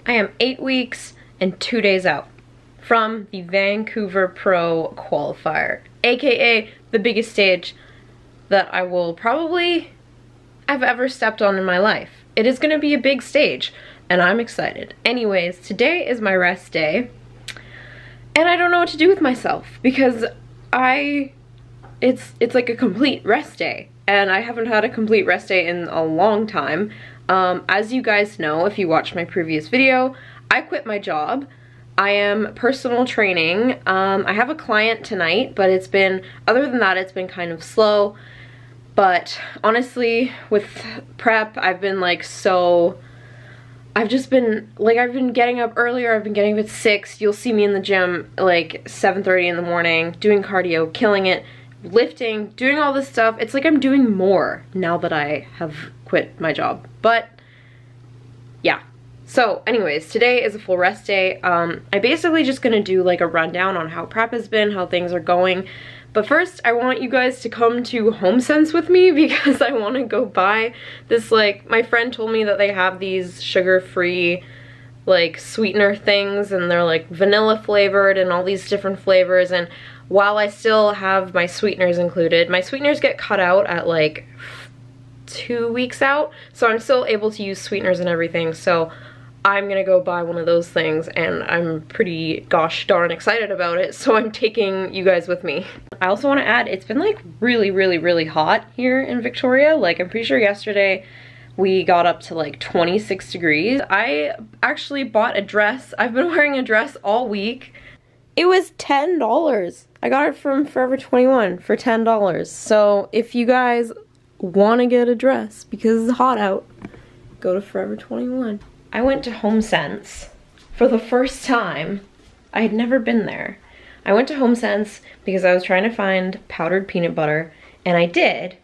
I am 8 weeks and 2 days out from the Vancouver Pro qualifier, aka the biggest stage that I will probably have ever stepped on in my life. It is gonna be a big stage and I'm excited. Anyways, today is my rest day and I don't know what to do with myself because it's like a complete rest day and I haven't had a complete rest day in a long time. As you guys know, if you watched my previous video, I quit my job. I am personal training. I have a client tonight, but it's been, other than that, it's been kind of slow. But honestly, with prep, I've been like I've been getting up earlier, I've been getting up at 6. You'll see me in the gym like 7:30 in the morning, doing cardio, killing it, lifting, doing all this stuff. It's like I'm doing more now that I have quit my job. But yeah. So anyways, today is a full rest day. I'm basically just gonna do like a rundown on how prep has been, how things are going. But first, I want you guys to come to HomeSense with me because I want to go buy this, like, my friend told me that they have these sugar-free, like, sweetener things, and they're, like, vanilla flavored and all these different flavors, and while I still have my sweeteners included, my sweeteners get cut out at, like, 2 weeks out, so I'm still able to use sweeteners and everything, so I'm gonna go buy one of those things and I'm pretty gosh darn excited about it, so I'm taking you guys with me. I also want to add, it's been like really hot here in Victoria. Like, I'm pretty sure yesterday we got up to like 26 degrees. I actually bought a dress. I've been wearing a dress all week. It was $10. I got it from Forever 21 for $10. So if you guys want to get a dress because it's hot out, go to Forever 21. I went to HomeSense for the first time. I had never been there. I went to HomeSense because I was trying to find powdered peanut butter, and I did.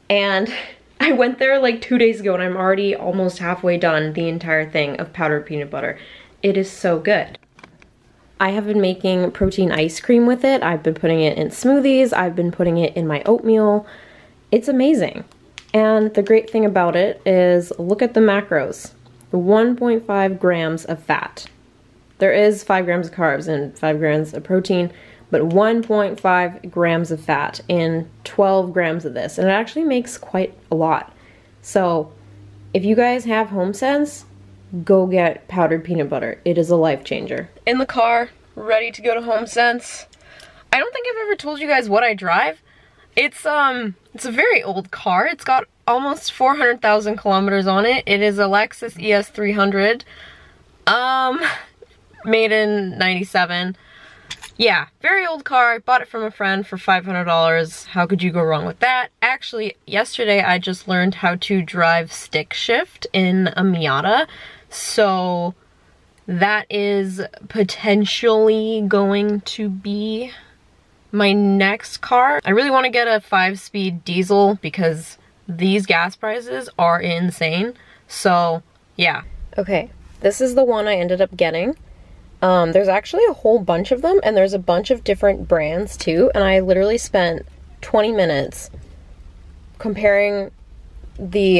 And I went there like 2 days ago and I'm already almost halfway done the entire thing of powdered peanut butter. It is so good. I have been making protein ice cream with it. I've been putting it in smoothies. I've been putting it in my oatmeal. It's amazing. And the great thing about it is, look at the macros. 1.5 grams of fat. There is 5 grams of carbs and 5 grams of protein, but 1.5 grams of fat in 12 grams of this, and it actually makes quite a lot. So if you guys have HomeSense, go get powdered peanut butter. It is a life changer. In the car, ready to go to HomeSense. I don't think I've ever told you guys what I drive. It's a very old car. It's got almost 400,000 kilometers on it. It is a Lexus ES300, made in 97. Yeah, very old car. I bought it from a friend for $500. How could you go wrong with that? Actually, yesterday I just learned how to drive stick shift in a Miata, so that is potentially going to be my next car. I really want to get a 5-speed diesel because these gas prices are insane. So yeah. Okay, this is the one I ended up getting. There's actually a whole bunch of them and there's a bunch of different brands too, and I literally spent 20 minutes comparing the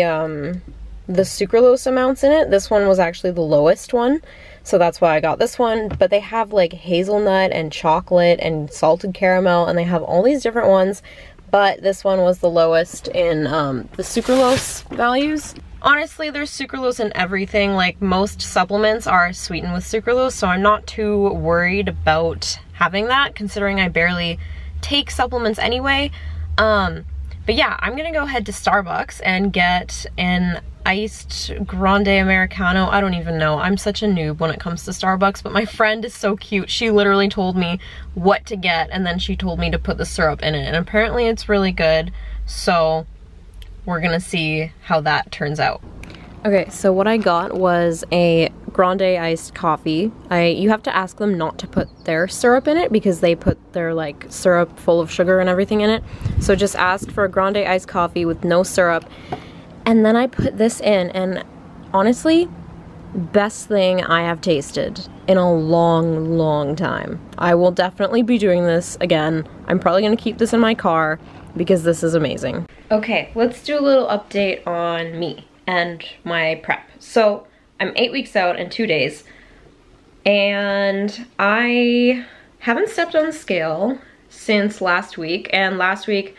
sucralose amounts in it. This one was actually the lowest one, so that's why I got this one. But they have like hazelnut and chocolate and salted caramel, and they have all these different ones, but this one was the lowest in the sucralose values. Honestly, there's sucralose in everything. Like, most supplements are sweetened with sucralose, so I'm not too worried about having that, considering I barely take supplements anyway. But yeah, I'm gonna go head to Starbucks and get an iced grande Americano. I don't even know. I'm such a noob when it comes to Starbucks, but my friend is so cute. She literally told me what to get, and then she told me to put the syrup in it, and apparently it's really good. So we're gonna see how that turns out. Okay, so what I got was a grande iced coffee. You have to ask them not to put their syrup in it because they put their like syrup full of sugar and everything in it. So just ask for a grande iced coffee with no syrup. And then I put this in, and honestly, best thing I have tasted in a long time. I will definitely be doing this again. I'm probably gonna keep this in my car because this is amazing. Okay, let's do a little update on me and my prep. So I'm 8 weeks out in 2 days, and I haven't stepped on the scale since last week. And last week,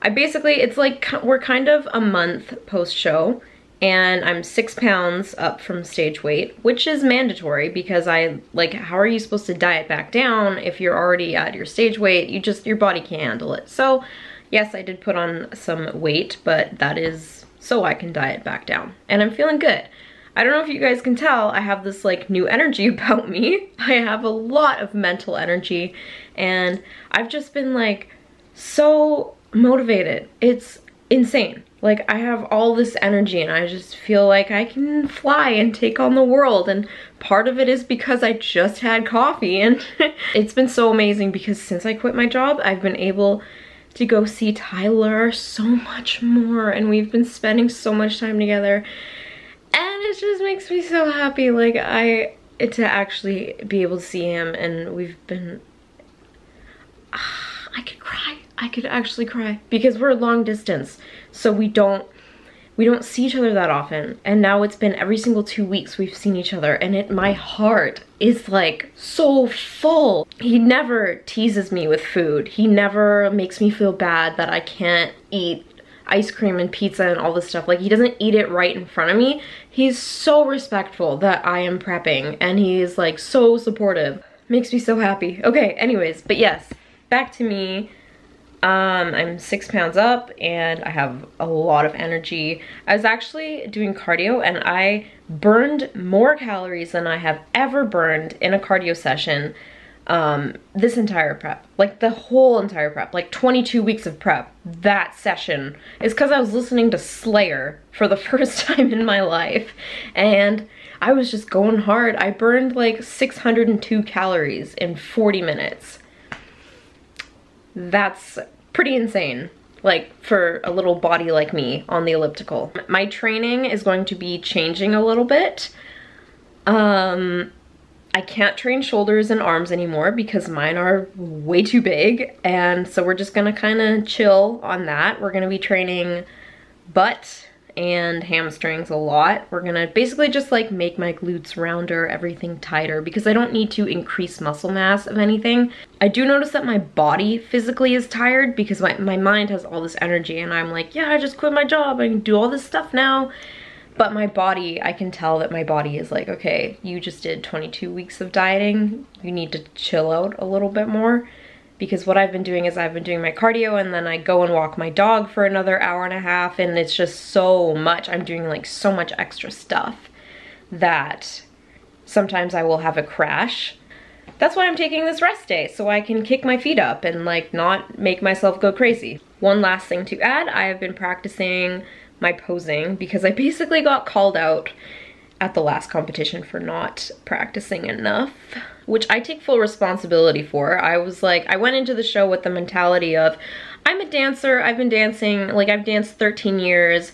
it's like we're kind of a month post-show, and I'm 6 pounds up from stage weight, which is mandatory because how are you supposed to diet back down if you're already at your stage weight? Your body can't handle it. So yes, I did put on some weight, but that is so I can diet back down, and I'm feeling good. I don't know if you guys can tell, I have this like new energy about me. I have a lot of mental energy, and I've just been like so motivated. It's insane. Like, I have all this energy and I just feel like I can fly and take on the world, and part of it is because I just had coffee, and it's been so amazing because since I quit my job, I've been able to go see Tyler so much more, and we've been spending so much time together, and it just makes me so happy, like, to actually be able to see him. And we've been, I could cry. I could actually cry because we're long distance, so we don't see each other that often, and now it's been every single 2 weeks we've seen each other, and my heart is like so full. He never teases me with food. He never makes me feel bad that I can't eat ice cream and pizza and all this stuff. Like, he doesn't eat it right in front of me. He's so respectful that I am prepping, and he's like so supportive. Makes me so happy. Okay, anyways, but yes, back to me. I'm 6 pounds up and I have a lot of energy. I was actually doing cardio and I burned more calories than I have ever burned in a cardio session this entire prep. Like, the whole entire prep, like 22 weeks of prep. That session is because I was listening to Slayer for the first time in my life, and I was just going hard. I burned like 602 calories in 40 minutes. That's pretty insane, like, for a little body like me on the elliptical. My training is going to be changing a little bit. I can't train shoulders and arms anymore because mine are way too big, and so we're just gonna kind of chill on that. We're gonna be training butt and hamstrings a lot. We're gonna basically just like make my glutes rounder, everything tighter, because I don't need to increase muscle mass of anything. I do notice that my body physically is tired because my mind has all this energy, and I'm like, yeah, I just quit my job, I can do all this stuff now. But my body, I can tell that my body is like, okay, you just did 22 weeks of dieting, you need to chill out a little bit more. Because what I've been doing is I've been doing my cardio, and then I go and walk my dog for another hour and a half, and it's just so much. I'm doing like so much extra stuff that sometimes I will have a crash. That's why I'm taking this rest day, so I can kick my feet up and like not make myself go crazy. One last thing to add, I have been practicing my posing because I basically got called out at the last competition for not practicing enough, which I take full responsibility for. I was like, I went into the show with the mentality of, I'm a dancer, I've been dancing, like I've danced 13 years,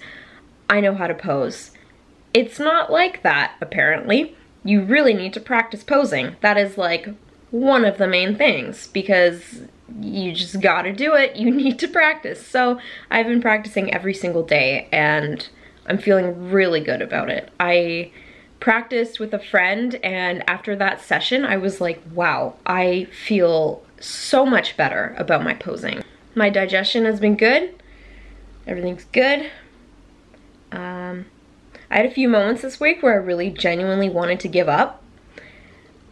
I know how to pose. It's not like that, apparently. You really need to practice posing. That is like one of the main things, because you just gotta do it, you need to practice. So I've been practicing every single day, and I'm feeling really good about it. I practiced with a friend, and after that session, I was like, wow, I feel so much better about my posing. My digestion has been good. Everything's good. I had a few moments this week where I really genuinely wanted to give up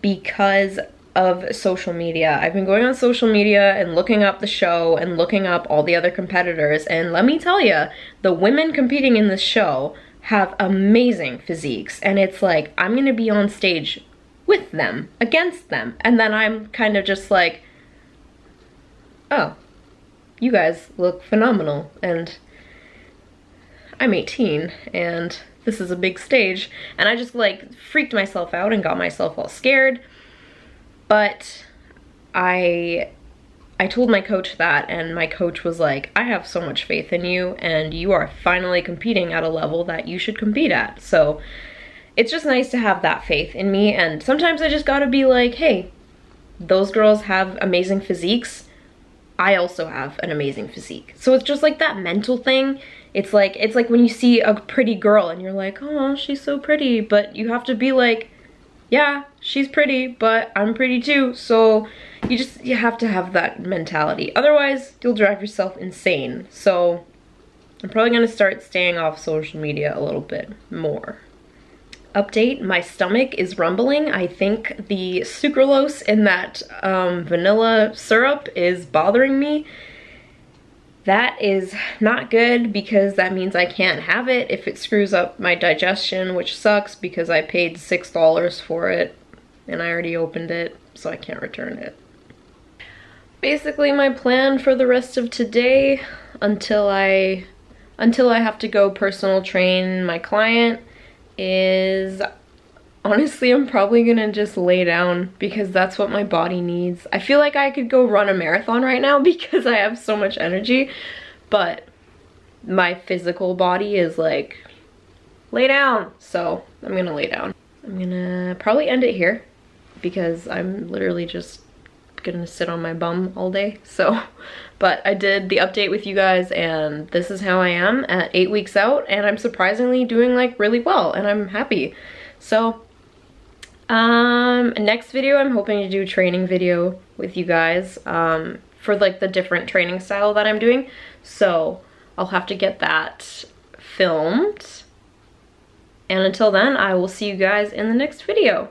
because of social media. I've been going on social media and looking up the show and looking up all the other competitors, and let me tell you, the women competing in this show have amazing physiques, and it's like, I'm gonna be on stage with them, against them, and then I'm kind of just like, oh, you guys look phenomenal, and I'm 18, and this is a big stage, and I just like freaked myself out and got myself all scared. But I told my coach that, and my coach was like, I have so much faith in you, and you are finally competing at a level that you should compete at. So it's just nice to have that faith in me, and sometimes I just gotta be like, hey, those girls have amazing physiques, I also have an amazing physique. So it's just like that mental thing. It's like when you see a pretty girl and you're like, oh, she's so pretty, but you have to be like, yeah, she's pretty, but I'm pretty too. So you have to have that mentality. Otherwise, you'll drive yourself insane. So I'm probably gonna start staying off social media a little bit more. Update, my stomach is rumbling. I think the sucralose in that vanilla syrup is bothering me. That is not good because that means I can't have it if it screws up my digestion, which sucks because I paid $6 for it and I already opened it, so I can't return it. Basically, my plan for the rest of today until I have to go personal train my client is, honestly, I'm probably gonna just lay down because that's what my body needs. I feel like I could go run a marathon right now because I have so much energy, but my physical body is like, lay down. So I'm gonna lay down. I'm gonna probably end it here because I'm literally just gonna sit on my bum all day. So, but I did the update with you guys and this is how I am at 8 weeks out, and I'm surprisingly doing like really well and I'm happy. So next video I'm hoping to do a training video with you guys for like the different training style that I'm doing. So I'll have to get that filmed. And until then, I will see you guys in the next video.